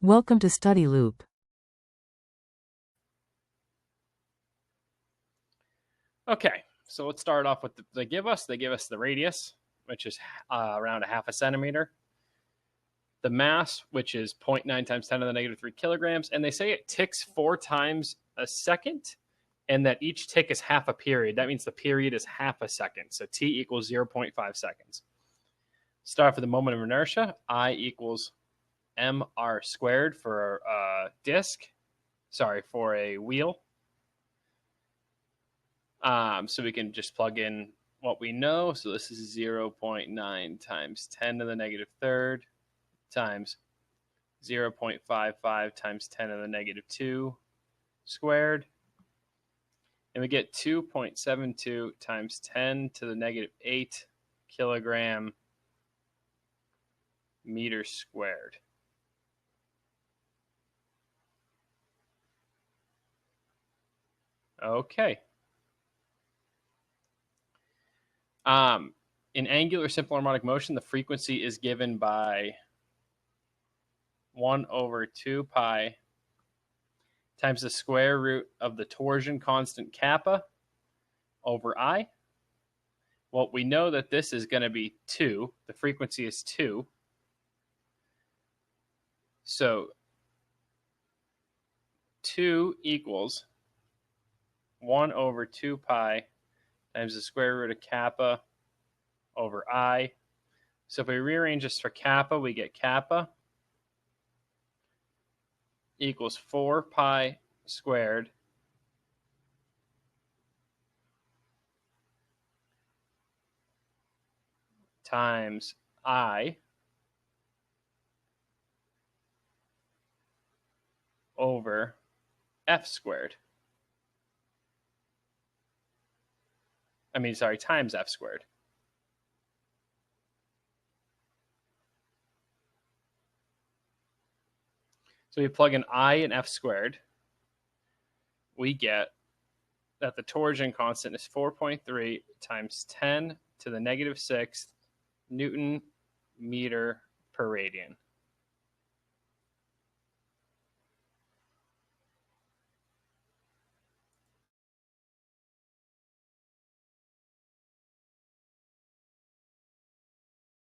Welcome to Study Loop. Okay, so let's start off with they give us the radius, which is around a half a centimeter, the mass, which is 0.9 times 10 to the negative 3 kilograms, and they say it ticks 4 times a second, and that each tick is half a period. That means the period is half a second, so t equals 0.5 seconds. Start for the moment of inertia. I equals mr squared for a for a wheel. So we can just plug in what we know. So this is 0.9 times 10 to the negative third times 0.55 times 10 to the negative 2 squared. And we get 2.72 times 10 to the negative 8 kilogram meter squared. Okay. In angular simple harmonic motion, the frequency is given by 1 over 2 pi times the square root of the torsion constant kappa over I. Well, we know that this is going to be 2. The frequency is 2. So 2 equals 1 over 2 pi times the square root of kappa over I. So if we rearrange this for kappa, we get kappa equals 4 pi squared times I over f squared. Times f squared. So we plug in I and f squared. We get that the torsion constant is 4.3 times 10 to the negative 6th Newton meter per radian.